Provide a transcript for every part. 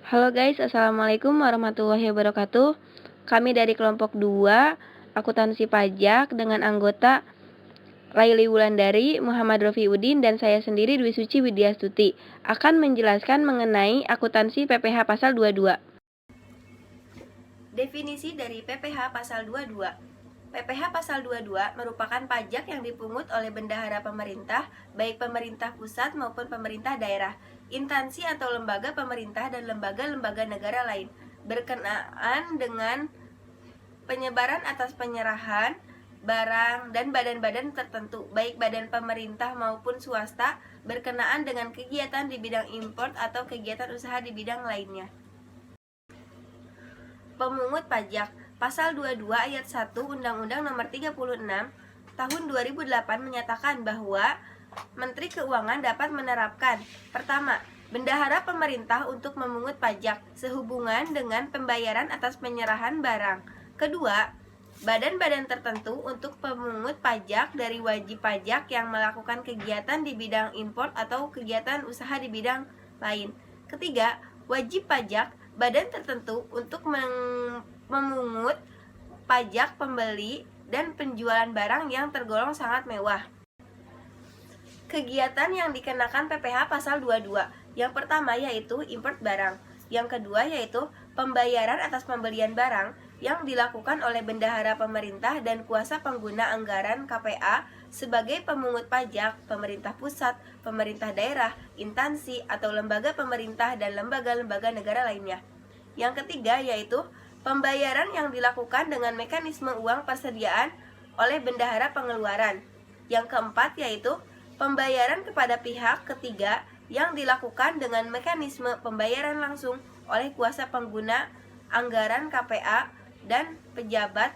Halo guys, Assalamualaikum warahmatullahi wabarakatuh. Kami dari kelompok 2, akuntansi pajak dengan anggota Laili Wulandari, Muhammad Rofi Udin, dan saya sendiri Dwi Suci Widyastuti akan menjelaskan mengenai akuntansi PPh pasal 22. Definisi dari PPh pasal 22. PPh pasal 22 merupakan pajak yang dipungut oleh bendahara pemerintah, baik pemerintah pusat maupun pemerintah daerah, instansi atau lembaga pemerintah dan lembaga-lembaga negara lain, berkenaan dengan penyebaran atas penyerahan barang dan badan-badan tertentu, baik badan pemerintah maupun swasta, berkenaan dengan kegiatan di bidang import atau kegiatan usaha di bidang lainnya. Pemungut pajak. Pasal 22 ayat 1 Undang-Undang Nomor 36 Tahun 2008 menyatakan bahwa Menteri Keuangan dapat menerapkan: pertama, bendahara pemerintah untuk memungut pajak sehubungan dengan pembayaran atas penyerahan barang. Kedua, badan-badan tertentu untuk pemungut pajak dari wajib pajak yang melakukan kegiatan di bidang import atau kegiatan usaha di bidang lain. Ketiga, wajib pajak badan tertentu untuk memungut pajak pembeli dan penjualan barang yang tergolong sangat mewah. Kegiatan yang dikenakan PPh pasal 22. Yang pertama yaitu import barang. Yang kedua yaitu pembayaran atas pembelian barang yang dilakukan oleh bendahara pemerintah dan kuasa pengguna anggaran KPA sebagai pemungut pajak, pemerintah pusat, pemerintah daerah, instansi atau lembaga pemerintah dan lembaga-lembaga negara lainnya. Yang ketiga yaitu pembayaran yang dilakukan dengan mekanisme uang persediaan oleh bendahara pengeluaran. Yang keempat yaitu pembayaran kepada pihak ketiga yang dilakukan dengan mekanisme pembayaran langsung oleh kuasa pengguna anggaran KPA dan pejabat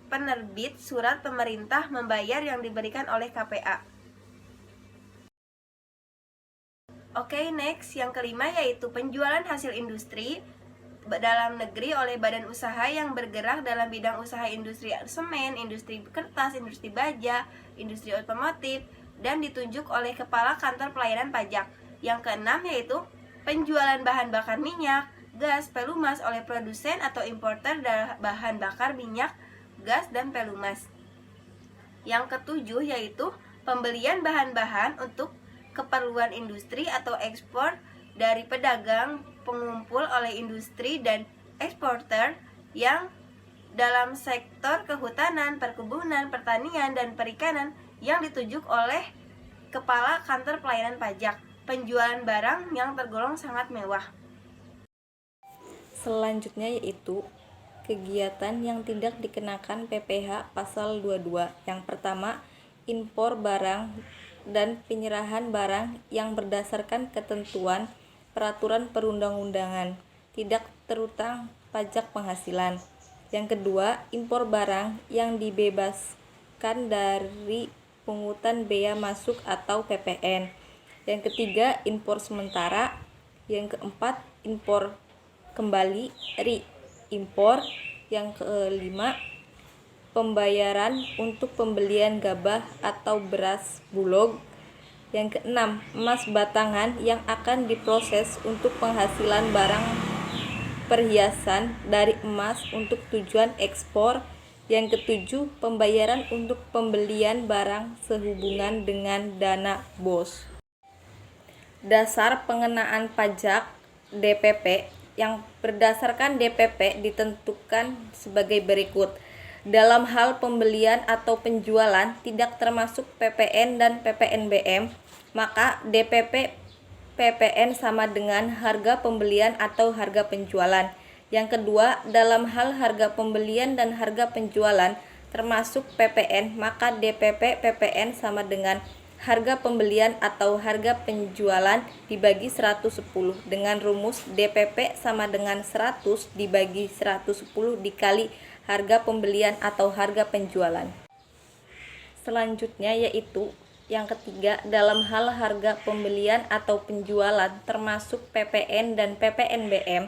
penerbit surat pemerintah membayar yang diberikan oleh KPA. Oke, next, yang kelima yaitu penjualan hasil industri dalam negeri oleh badan usaha yang bergerak dalam bidang usaha industri semen, industri kertas, industri baja, industri otomotif, dan ditunjuk oleh Kepala Kantor Pelayanan Pajak. Yang keenam yaitu penjualan bahan bakar minyak, gas, pelumas oleh produsen atau importer bahan bakar minyak, gas, dan pelumas. Yang ketujuh yaitu pembelian bahan-bahan untuk keperluan industri atau ekspor dari pedagang pengumpul oleh industri dan eksporter yang dalam sektor kehutanan, perkebunan, pertanian, dan perikanan yang ditunjuk oleh Kepala Kantor Pelayanan Pajak. Penjualan barang yang tergolong sangat mewah. Selanjutnya yaitu kegiatan yang tidak dikenakan PPh pasal 22. Yang pertama, impor barang dan penyerahan barang yang berdasarkan ketentuan peraturan perundang-undangan, tidak terutang pajak penghasilan. Yang kedua, impor barang yang dibebaskan dari pungutan bea masuk atau PPN. Yang ketiga, impor sementara. Yang keempat, impor kembali impor. Yang kelima, pembayaran untuk pembelian gabah atau beras bulog. Yang keenam, emas batangan yang akan diproses untuk penghasilan barang perhiasan dari emas untuk tujuan ekspor. Yang ketujuh, pembayaran untuk pembelian barang sehubungan dengan dana BOS. Dasar pengenaan pajak DPP. Yang berdasarkan DPP ditentukan sebagai berikut. Dalam hal pembelian atau penjualan tidak termasuk PPN dan PPNBM, maka DPP PPN sama dengan harga pembelian atau harga penjualan. Yang kedua, dalam hal harga pembelian dan harga penjualan termasuk PPN, maka DPP PPN sama dengan harga pembelian atau harga penjualan dibagi 110 dengan rumus DPP sama dengan 100 dibagi 110 dikali harga pembelian atau harga penjualan. Selanjutnya yaitu yang ketiga, dalam hal harga pembelian atau penjualan termasuk PPN dan PPNBM,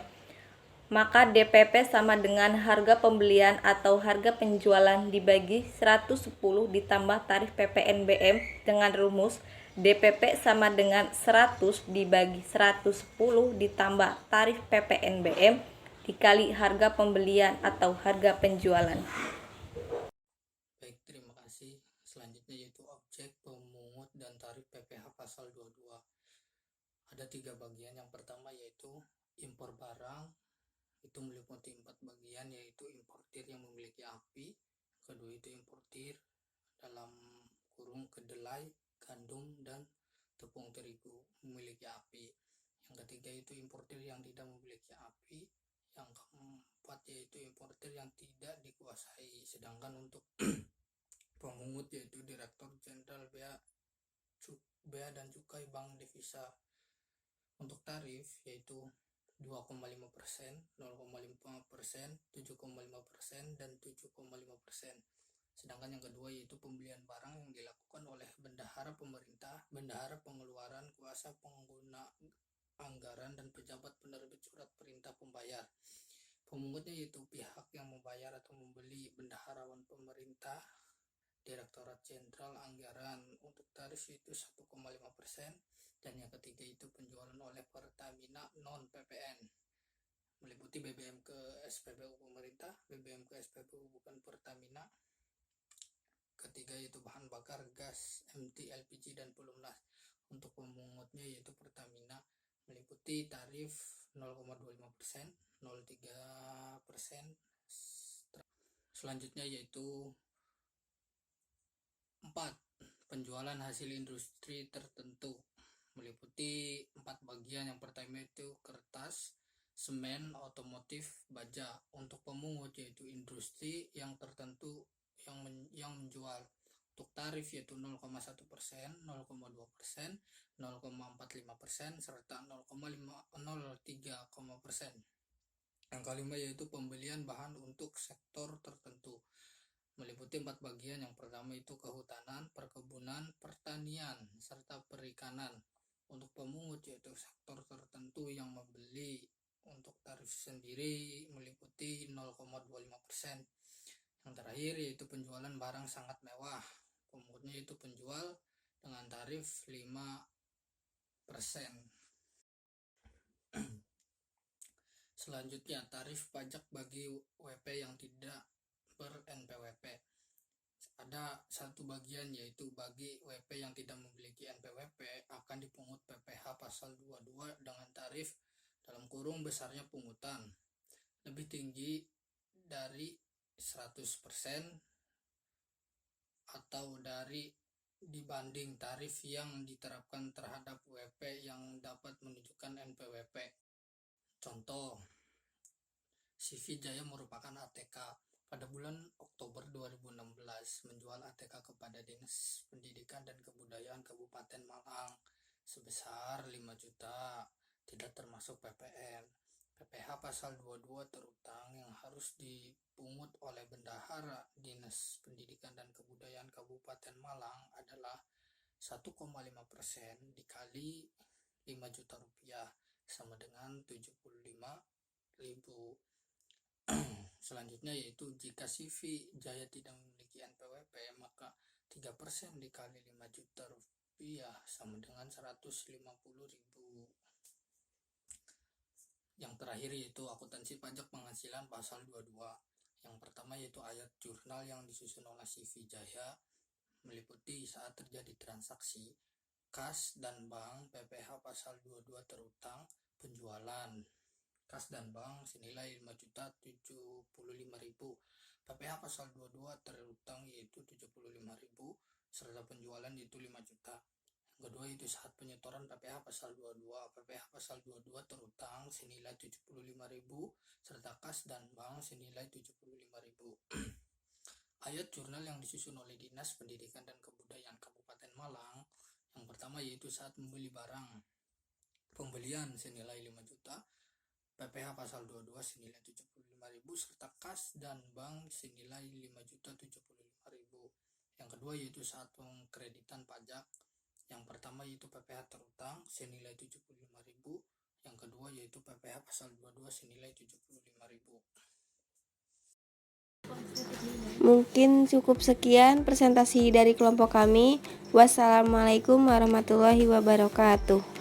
maka DPP sama dengan harga pembelian atau harga penjualan dibagi 110 ditambah tarif PPNBM dengan rumus DPP sama dengan 100 dibagi 110 ditambah tarif PPNBM dikali harga pembelian atau harga penjualan. Baik, terima kasih. Selanjutnya yaitu objek, pemungut, dan tarif PPh pasal 22. Ada 3 bagian. Yang pertama yaitu impor barang. Itu meliputi 4 bagian, yaitu importir yang memiliki API. Kedua itu importir dalam kurung kedelai, gandum, dan tepung terigu memiliki API. Yang ketiga itu importir yang tidak memiliki API. Yang keempat yaitu importir yang tidak dikuasai. Sedangkan untuk pemungut yaitu Direktur Jenderal Bea dan Cukai Bank Devisa. Untuk tarif yaitu 2,5%, 0,5%, 7,5%, dan 7,5%. Sedangkan yang kedua yaitu pembelian barang yang dilakukan oleh bendahara pemerintah, bendahara pengeluaran, kuasa pengguna anggaran, dan pejabat penerbit surat perintah pembayar. Pemungutnya yaitu pihak yang membayar atau membeli bendaharawan pemerintah, Direktorat Jenderal Anggaran. Untuk tarif itu 1,5%. Dan yang ketiga itu penjualan oleh Pertamina non PPN, meliputi BBM ke SPBU pemerintah, BBM ke SPBU bukan Pertamina. Ketiga yaitu bahan bakar gas, MT, LPG, dan Pelunas. Untuk pemungutnya yaitu Pertamina, meliputi tarif 0,25%, 0,3%. Selanjutnya yaitu 4. Penjualan hasil industri tertentu, meliputi 4 bagian. Yang pertama itu kertas, semen, otomotif, baja. Untuk pemungut yaitu industri yang tertentu yang menjual. Untuk tarif yaitu 0,1%, 0,2%, 0,45%, serta 0,03%. Yang kelima yaitu pembelian bahan untuk sektor tertentu, meliputi 4 bagian. Yang pertama itu kehutanan, perkebunan, pertanian, serta perikanan. Untuk pemungut yaitu sektor tertentu yang membeli. Untuk tarif sendiri meliputi 0,25%. Yang terakhir yaitu penjualan barang sangat mewah. Pemungutnya itu penjual dengan tarif 5%. Selanjutnya tarif pajak bagi WP yang tidak ber-NPWP. Ada satu bagian yaitu bagi WP yang tidak memiliki NPWP akan dipungut PPh pasal 22 dengan tarif dalam kurung besarnya pungutan lebih tinggi dari 100% atau dari dibanding tarif yang diterapkan terhadap WP yang dapat menunjukkan NPWP. Contoh, CV Jaya merupakan ATK. Pada bulan Oktober 2016 menjual ATK kepada Dinas Pendidikan dan Kebudayaan Kabupaten Malang sebesar 5 juta, tidak termasuk PPN. PPh pasal 22 terutang yang harus dipungut oleh bendahara Dinas Pendidikan dan Kebudayaan Kabupaten Malang adalah 1,5% dikali 5 juta rupiah sama dengan 75.000. Selanjutnya yaitu jika CV Jaya tidak memiliki NPWP maka 3% dikali 5 juta rupiah sama dengan 150.000. Yang terakhir yaitu akuntansi pajak penghasilan pasal 22. Yang pertama yaitu ayat jurnal yang disusun oleh CV Jaya, meliputi saat terjadi transaksi kas dan bank. PPh pasal 22 terutang penjualan kas dan bank senilai 5.075.000. PPh pasal 22 terutang yaitu 75.000 serta penjualan yaitu 5 juta. Yang kedua itu saat penyetoran PPh pasal 22. PPh pasal 22 terutang senilai 75.000 serta kas dan bank senilai 75.000. Ayat jurnal yang disusun oleh Dinas Pendidikan dan Kebudayaan Kabupaten Malang. Yang pertama yaitu saat membeli barang, pembelian senilai 5 juta, PPh pasal 22 senilai 75.000 serta kas dan bank senilai 5.075.000. Yang kedua yaitu saat pengkreditan pajak. Yang pertama yaitu PPh terutang senilai 75.000. Yang kedua yaitu PPh pasal 22 senilai 75.000. Mungkin cukup sekian presentasi dari kelompok kami. Wassalamualaikum warahmatullahi wabarakatuh.